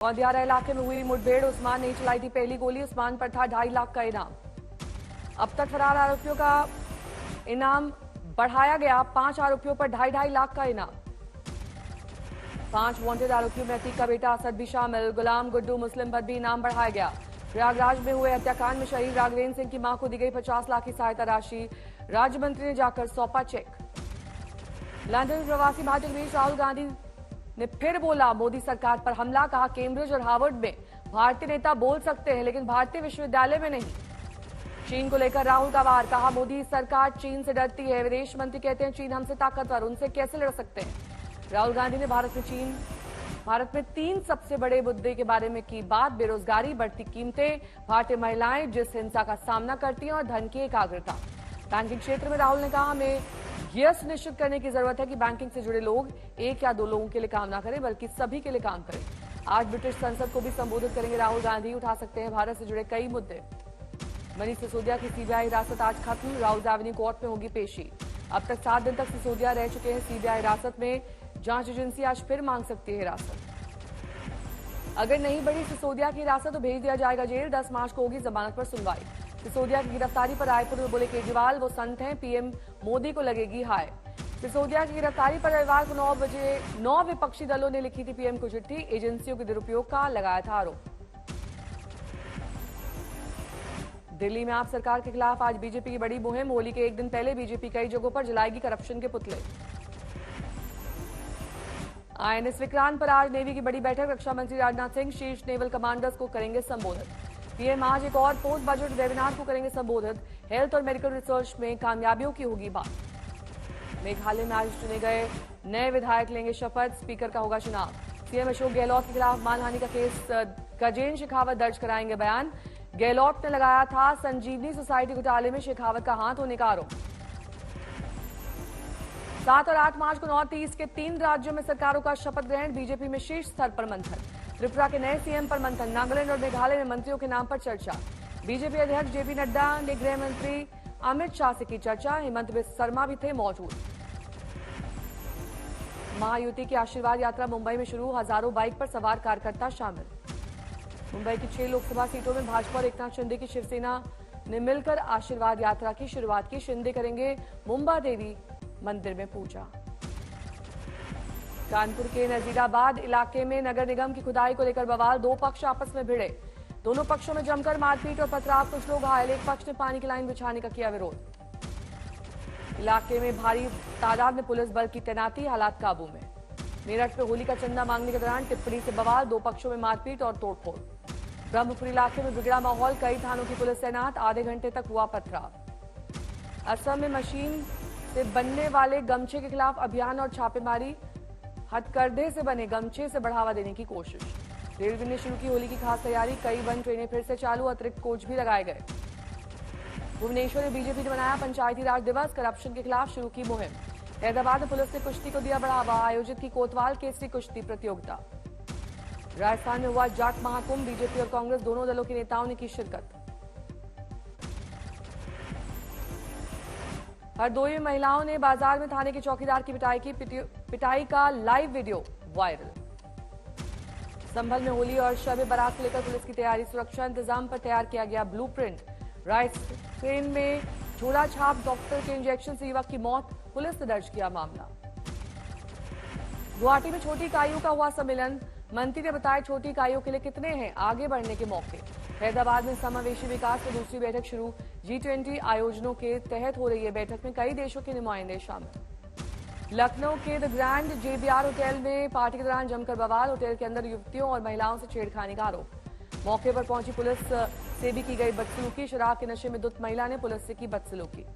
औदियारा इलाके में हुई मुठभेड़। उस्मान ने चलाई थी पहली गोली। उस्मान पर था 2.5 लाख का इनाम। अब तक फरार आरोपियों का इनाम बढ़ाया गया। 5 आरोपियों पर 2.5 लाख का इनाम। 5 वांटेड आरोपियों में अतीक का बेटा असद भी शामिल। गुलाम गुड्डू मुस्लिम पर भी इनाम बढ़ाया गया। प्रयागराज में हुए हत्याकांड में शहीद राघवेंद्र सिंह की मां को दी गई 50 लाख की सहायता राशि। राज्य मंत्री ने जाकर सौंपा चेक। लंदन प्रवासी भारतीय बीच राहुल गांधी ने फिर बोला मोदी सरकार पर हमला। कहा कैम्ब्रिज और हार्वर्ड में भारतीय नेता बोल सकते हैं लेकिन भारतीय विश्वविद्यालय में नहीं। चीन को लेकर राहुल का वार। कहा मोदी सरकार चीन से डरती है। विदेश मंत्री कहते हैं चीन हमसे ताकतवर, उनसे कैसे लड़ सकते हैं। राहुल गांधी ने भारत में 3 सबसे बड़े मुद्दे के बारे में की बात। बेरोजगारी, बढ़ती कीमतें, भारतीय महिलाएं जिस हिंसा का सामना करती हैं और धन की एकाग्रता। बैंकिंग क्षेत्र में राहुल ने कहा हमें यह सुनिश्चित करने की जरूरत है कि बैंकिंग से जुड़े लोग 1 या 2 लोगों के लिए काम ना करें बल्कि सभी के लिए काम करें। आज ब्रिटिश संसद को भी संबोधित करेंगे राहुल गांधी। उठा सकते हैं भारत से जुड़े कई मुद्दे। मनीष सिसोदिया की सीबीआई हिरासत आज खत्म। राहुल एवेन्यू कोर्ट में होगी पेशी। अब तक 7 दिन तक सिसोदिया रह चुके हैं सीबीआई हिरासत में। जांच एजेंसी आज फिर मांग सकती है हिरासत। अगर नहीं बढ़ी सिसोदिया की हिरासत तो भेज दिया जाएगा जेल। 10 मार्च को होगी जमानत पर सुनवाई। सिसोदिया की गिरफ्तारी पर रायपुर में बोले केजरीवाल वो संत हैं, पीएम मोदी को लगेगी हाय। सिसोदिया की गिरफ्तारी पर रविवार को 9 बजे 9 विपक्षी दलों ने लिखी थी पीएम को चिट्ठी। एजेंसियों के दुरुपयोग का लगाया था आरोप। दिल्ली में आप सरकार के खिलाफ आज बीजेपी की बड़ी मुहिम। होली के 1 दिन पहले बीजेपी कई जगहों पर जलाएगी करप्शन के पुतले। आईएनएस विक्रांत पर आज नेवी की बड़ी बैठक। रक्षा मंत्री राजनाथ सिंह शीर्ष नेवल कमांडर्स को करेंगे संबोधित। पीएम आज एक और पोस्ट बजट वेबिनार को करेंगे संबोधित। हेल्थ और मेडिकल रिसर्च में कामयाबियों की होगी बात। मेघालय में आज चुने गए नए विधायक लेंगे शपथ। स्पीकर का होगा चुनाव। सीएम अशोक गहलोत के खिलाफ मानहानि का केस। गजेंद्र शेखावत दर्ज कराएंगे बयान। गहलोत ने लगाया था संजीवनी सोसाइटी घोटाले में शेखावत का हाथ होने का आरोप। 7 और 8 मार्च को नॉर्थ ईस्ट के 3 राज्यों में सरकारों का शपथ ग्रहण। बीजेपी में शीर्ष स्तर पर मंथन। त्रिपुरा के नए सीएम पर मंथन। नागालैंड और मेघालय में मंत्रियों के नाम पर चर्चा। बीजेपी अध्यक्ष जेपी नड्डा ने गृह मंत्री अमित शाह से की चर्चा। हेमंत बिस्वा शर्मा भी थे मौजूद। महायुति की आशीर्वाद यात्रा मुंबई में शुरू। हजारों बाइक पर सवार कार्यकर्ता शामिल। मुंबई की 6 लोकसभा सीटों में भाजपा और एकनाथ शिंदे की शिवसेना ने मिलकर आशीर्वाद यात्रा की शुरुआत की। शिंदे करेंगे मुंबा देवी मंदिर में पूजा। कानपुर के नजीराबाद इलाके में नगर निगम की खुदाई को लेकर बवाल। 2 पक्ष आपस में भिड़े। दोनों पक्षों में जमकर मारपीट और पथराव। कुछ लोग घायल। एक पक्ष ने पानी की लाइन बिछाने का किया विरोध। इलाके में भारी तादाद में पुलिस बल की तैनाती। हालात काबू में। मेरठ में होली का चंदा मांगने के दौरान टिप्पणी से बवाल। 2 पक्षों में मारपीट और तोड़फोड़। ब्रह्मपुर इलाके में बिगड़ा माहौल। कई थानों की पुलिस तैनात। आधे घंटे तक हुआ पथराव। असम में मशीन से बनने वाले गमछे के खिलाफ अभियान और छापेमारी। हथकरघे से बने गमछे से बढ़ावा देने की कोशिश। रेलवे ने शुरू की होली की खास तैयारी। कई 1 ट्रेनें फिर से चालू। अतिरिक्त कोच भी लगाए गए। भुवनेश्वर में बीजेपी ने मनाया पंचायती राज दिवस। करप्शन के खिलाफ शुरू की मुहिम। हैदराबाद में पुलिस ने कुश्ती को दिया बढ़ावा। आयोजित की कोतवाल केसरी कुश्ती प्रतियोगिता। राजस्थान में हुआ जाट महाकुंभ। बीजेपी और कांग्रेस दोनों दलों के नेताओं ने की शिरकत। हरदोई में महिलाओं ने बाजार में थाने के चौकीदार की पिटाई की। पिटाई का लाइव वीडियो वायरल। संभल में होली और शब बारात को लेकर पुलिस की तैयारी। सुरक्षा इंतजाम पर तैयार किया गया ब्लूप्रिंट। रायसेन में झोला छाप डॉक्टर के इंजेक्शन से युवक की मौत। पुलिस ने दर्ज किया मामला। गुवाहाटी में छोटी इकाइयों का हुआ सम्मेलन। मंत्री ने बताया छोटी इकाइयों के लिए कितने हैं आगे बढ़ने के मौके। हैदराबाद में समावेशी विकास की दूसरी बैठक शुरू। G20 आयोजनों के तहत हो रही है बैठक में कई देशों के नुमाइंदे शामिल। लखनऊ के द ग्रैंड JBR होटल में पार्टी के दौरान जमकर बवाल। होटल के अंदर युवतियों और महिलाओं से छेड़खानी का आरोप। मौके पर पहुंची पुलिस से भी की गई बदसलूकी। शराब के नशे में धुत महिला ने पुलिस से की बदसलूकी।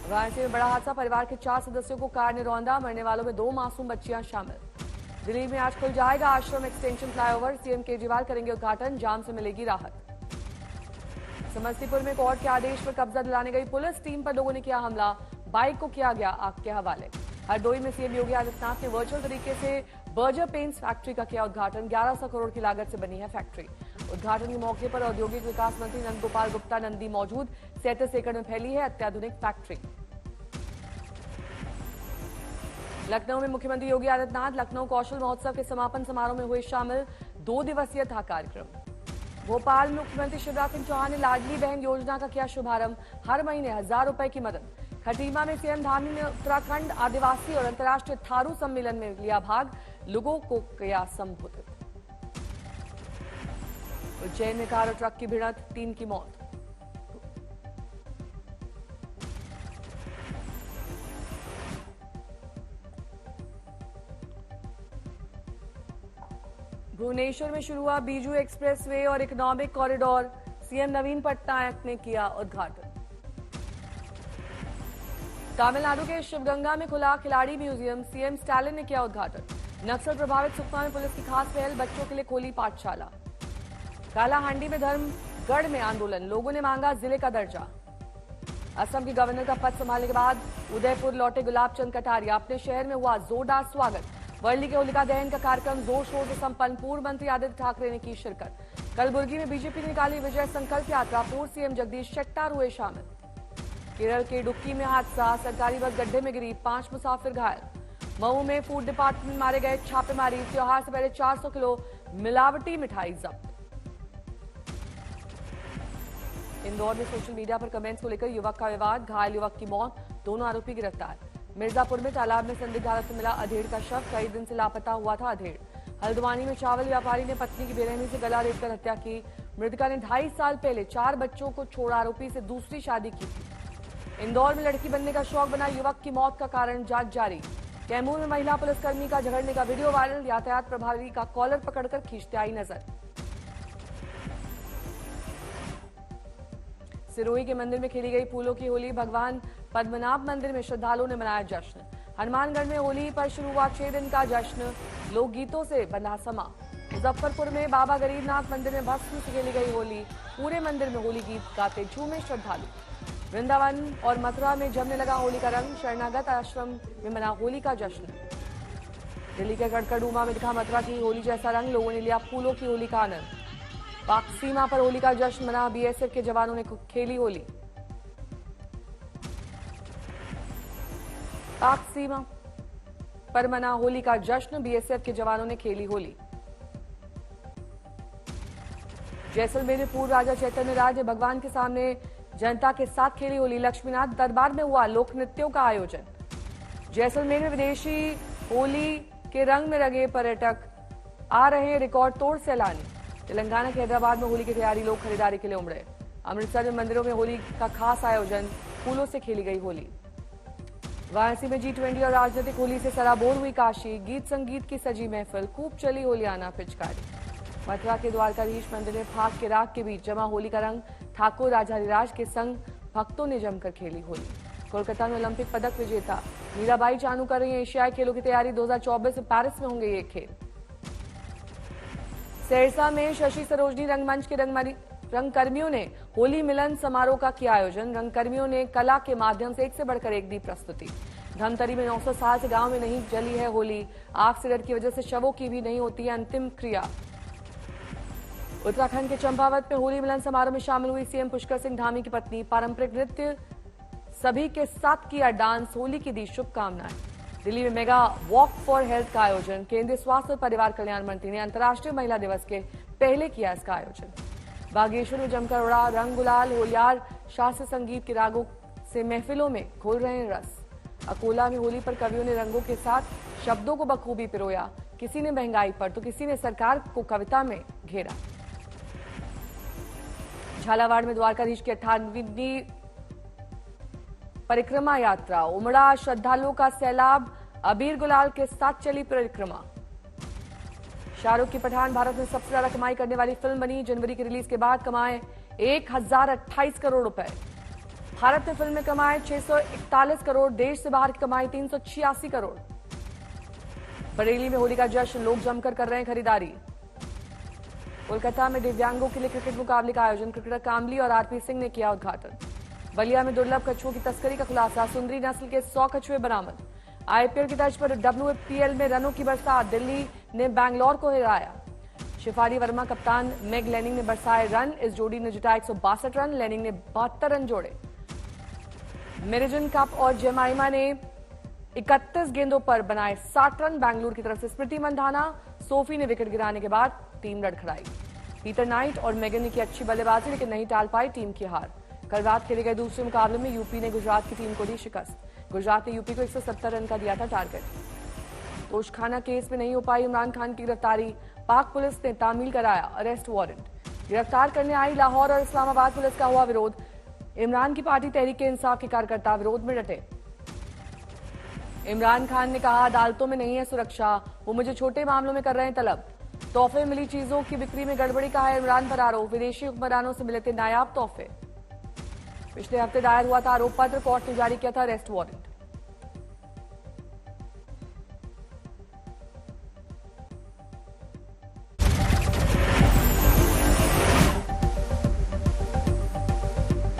वाराणसी में बड़ा हादसा। परिवार के 4 सदस्यों को कार ने रौंदा। मरने वालों में 2 मासूम बच्चियां शामिल। दिल्ली में आज खुल जाएगा आश्रम एक्सटेंशन फ्लाईओवर। सीएम केजरीवाल करेंगे उद्घाटन। जाम से मिलेगी राहत। समस्तीपुर में कोर्ट के आदेश पर कब्जा दिलाने गई पुलिस टीम पर लोगों ने किया हमला। बाइक को किया गया आग के हवाले। हरदोई में सीएम योगी आदित्यनाथ ने वर्चुअल तरीके से बर्जर पेंट्स फैक्ट्री का किया उद्घाटन। 1100 करोड़ की लागत से बनी है फैक्ट्री। उद्घाटन के मौके पर औद्योगिक विकास मंत्री नंद गोपाल गुप्ता नंदी मौजूद। 37 एकड़ में फैली है अत्याधुनिक फैक्ट्री। लखनऊ में मुख्यमंत्री योगी आदित्यनाथ लखनऊ कौशल महोत्सव के समापन समारोह में हुए शामिल। 2 दिवसीय था कार्यक्रम। भोपाल में मुख्यमंत्री शिवराज सिंह चौहान ने लाडली बहन योजना का किया शुभारंभ। हर महीने 1000 रुपए की मदद। खटीमा में सीएम धामी ने उत्तराखंड आदिवासी और अंतर्राष्ट्रीय थारू सम्मेलन में लिया भाग। लोगों को किया संबोधित। उज्जैन में कार और ट्रक की भिड़ंत, 3 की मौत। भुवनेश्वर में शुरू हुआ बीजू एक्सप्रेसवे और इकोनॉमिक कॉरिडोर। सीएम नवीन पटनायक ने किया उद्घाटन। तमिलनाडु के शिवगंगा में खुला खिलाड़ी म्यूजियम। सीएम स्टालिन ने किया उद्घाटन। नक्सल प्रभावित सुकमा में पुलिस की खास पहल, बच्चों के लिए खोली पाठशाला। कालाहांडी में धर्मगढ़ में आंदोलन, लोगों ने मांगा जिले का दर्जा। असम के गवर्नर का पद संभालने के बाद उदयपुर लौटे गुलाब चंद कटारिया। अपने शहर में हुआ जोरदार स्वागत। वर्ली के होलिका दहन का कार्यक्रम जोर शोर से संपन्न। पूर्व मंत्री आदित्य ठाकरे ने की शिरकत। कलबुर्गी में बीजेपी ने निकाली विजय संकल्प यात्रा। पूर्व सीएम जगदीश शेट्टार हुए शामिल। केरल के इडुक्की में हादसा, सरकारी बस गड्ढे में गिरी, 5 मुसाफिर घायल। मऊ में फूड डिपार्टमेंट मारे गए छापेमारी। त्योहार से पहले 400 किलो मिलावटी मिठाई जब्त। इंदौर में सोशल मीडिया पर कमेंट्स को लेकर युवक का विवाद, घायल युवक की मौत, दोनों आरोपी गिरफ्तार। मिर्जापुर में तालाब में संदिग्ध हालत में मिला अधेड़ का शव, कई दिन से लापता हुआ था अधेड़। हल्द्वानी में चावल व्यापारी ने पत्नी की बेरहमी से गला रेतकर हत्या की। मृतका ने 2.5 साल पहले 4 बच्चों को छोड़ आरोपी से दूसरी शादी की थी। इंदौर में लड़की बनने का शौक बना युवक की मौत का कारण जांच जारी। कैमूर में महिला पुलिसकर्मी का झगड़ने का वीडियो वायरल, यातायात प्रभारी का कॉलर पकड़कर खींचते आई नजर। सिरोही के मंदिर में खेली गई फूलों की होली, भगवान पद्मनाभ मंदिर में श्रद्धालुओं ने मनाया जश्न। हनुमानगढ़ में होली पर शुरू हुआ 6 दिन का जश्न, लोकगीतों से बंधा समा। मुजफ्फरपुर में बाबा गरीबनाथ मंदिर में भस्म से खेली गई होली, पूरे मंदिर में होली गीत गाते झूमे श्रद्धालु। वृंदावन और मथुरा में जमने लगा होली का रंग, शरणागत आश्रम में मना होली का जश्न। दिल्ली के कड़कड़ूमा में दिखा मथुरा की होली जैसा रंग, लोगों ने लिया फूलों की होली का आनंद। पाक सीमा पर होली का जश्न मना, बीएसएफ के जवानों ने खेली होली। पाक सीमा पर मना होली का जश्न, बीएसएफ के जवानों ने खेली होली। जैसलमेर में पूर्व राजा चैतन्य राज ने भगवान के सामने जनता के साथ खेली होली। लक्ष्मीनाथ दरबार में हुआ लोक नृत्यों का आयोजन। जैसलमेर में विदेशी होली के रंग में रंगे पर्यटक, आ रहे हैं रिकॉर्ड तोड़ सैलानी। तेलंगाना के हैदराबाद में होली की तैयारी, लोग खरीदारी के लिए उमड़े। अमृतसर में मंदिरों में होली का खास आयोजन, फूलों से खेली गई होली। वाराणसी में G20 और राजनीतिक होली से सराबोर हुई काशी, गीत संगीत की सजी महफिल, खूब चली होलियाना पिचकारी। मथुरा के द्वारकाधीश मंदिर में फाग के राग के बीच जमा होली का रंग, ठाकुर राजहरिराज के संग भक्तों ने जमकर खेली होली। कोलकाता में ओलंपिक पदक विजेता मीराबाई चानू कर रही है एशियाई खेलों की तैयारी। 2024 में पेरिस में होंगे ये खेल। सहरसा में शशि सरोजनी रंगमंच के रंगकर्मियों ने होली मिलन समारोह का किया आयोजन। रंगकर्मियों ने कला के माध्यम से एक से बढ़कर एक दीप प्रस्तुति। धमतरी में 900 साल से गांव में नहीं जली है होली, आग से डर की वजह से शवों की भी नहीं होती है अंतिम क्रिया। उत्तराखंड के चंपावत में होली मिलन समारोह में शामिल हुई सीएम पुष्कर सिंह धामी की पत्नी। पारंपरिक नृत्य सभी के साथ किया डांस, होली की दी शुभकामनाएं। दिल्ली में मेगा वॉक फॉर हेल्थ का आयोजन। केंद्रीय स्वास्थ्य और परिवार कल्याण मंत्री ने अंतर्राष्ट्रीय महिला दिवस के पहले किया इसका आयोजन। बागेश्वर में जमकर उड़ा रंग गुलाल, होलियार शास्त्रीय संगीत के रागों से महफिलों में घोल रहे हैं रस। अकोला में होली पर कवियों ने रंगों के साथ शब्दों को बखूबी पिरोया। किसी ने महंगाई पर तो किसी ने सरकार को कविता में घेरा। झालावाड़ में द्वारकाधीश की 58वीं परिक्रमा यात्रा, उमड़ा श्रद्धालुओं का सैलाब, अबीर गुलाल के साथ चली परिक्रमा। शाहरुख की पठान भारत में सबसे ज्यादा कमाई करने वाली फिल्म बनी। जनवरी की रिलीज के बाद कमाए 1028 करोड़ रुपए। भारत में फिल्म में कमाए 641 करोड़, देश से बाहर की कमाई 386 करोड़। बरेली में होली का जश्न, लोग जमकर कर रहे हैं खरीदारी। कोलकाता में दिव्यांगों के लिए क्रिकेट मुकाबले का आयोजन, क्रिकेटर कामली और आरपी सिंह ने किया उद्घाटन। बलिया में दुर्लभ कछुओं की तस्करी का खुलासा, सुंदरी नस्ल के 100 कछुए बरामद। आईपीएल की तर्ज पर WPL में रनों की बरसात, दिल्ली ने बैंगलोर को हराया। शिफारी वर्मा कप्तान मेग लेनिंग ने बरसाए रन, इस जोड़ी ने जुटाए 162 रन, लेनिंग ने 72 रन जोड़े। मेरिजन कप और जेमाइमा ने 31 गेंदों पर बनाए 60 रन बेंगलुरु की तरफ से स्मृति मंधाना, सोफी ने विकेट गिराने के बाद टीम लड़खड़ाई। पीटर नाइट और मेगन की अच्छी बल्लेबाजी, लेकिन नहीं टाल पाई टीम की हार। कल रात खेले गए दूसरे मुकाबले में यूपी ने गुजरात की टीम को दी शिकस्त। गुजरात ने यूपी को 170 रन का दिया था टारगेट। तोशखाना केस में नहीं हो पाई इमरान खान की गिरफ्तारी, पाक पुलिस ने तामील कराया अरेस्ट वारंट। गिरफ्तार करने आई लाहौर और इस्लामाबाद पुलिस का हुआ विरोध। इमरान की पार्टी तहरीक इंसाफ के कार्यकर्ता विरोध में डटे। इमरान खान ने कहा, अदालतों में नहीं है सुरक्षा, वो मुझे छोटे मामलों में कर रहे हैं तलब। तोहफे मिली चीजों की बिक्री में गड़बड़ी का है इमरान पर आरोप, विदेशी हुक्मरानों से मिले थे नायाब तोहफे। पिछले हफ्ते दायर हुआ था आरोप पत्र, कोर्ट ने जारी किया था अरेस्ट वारंट।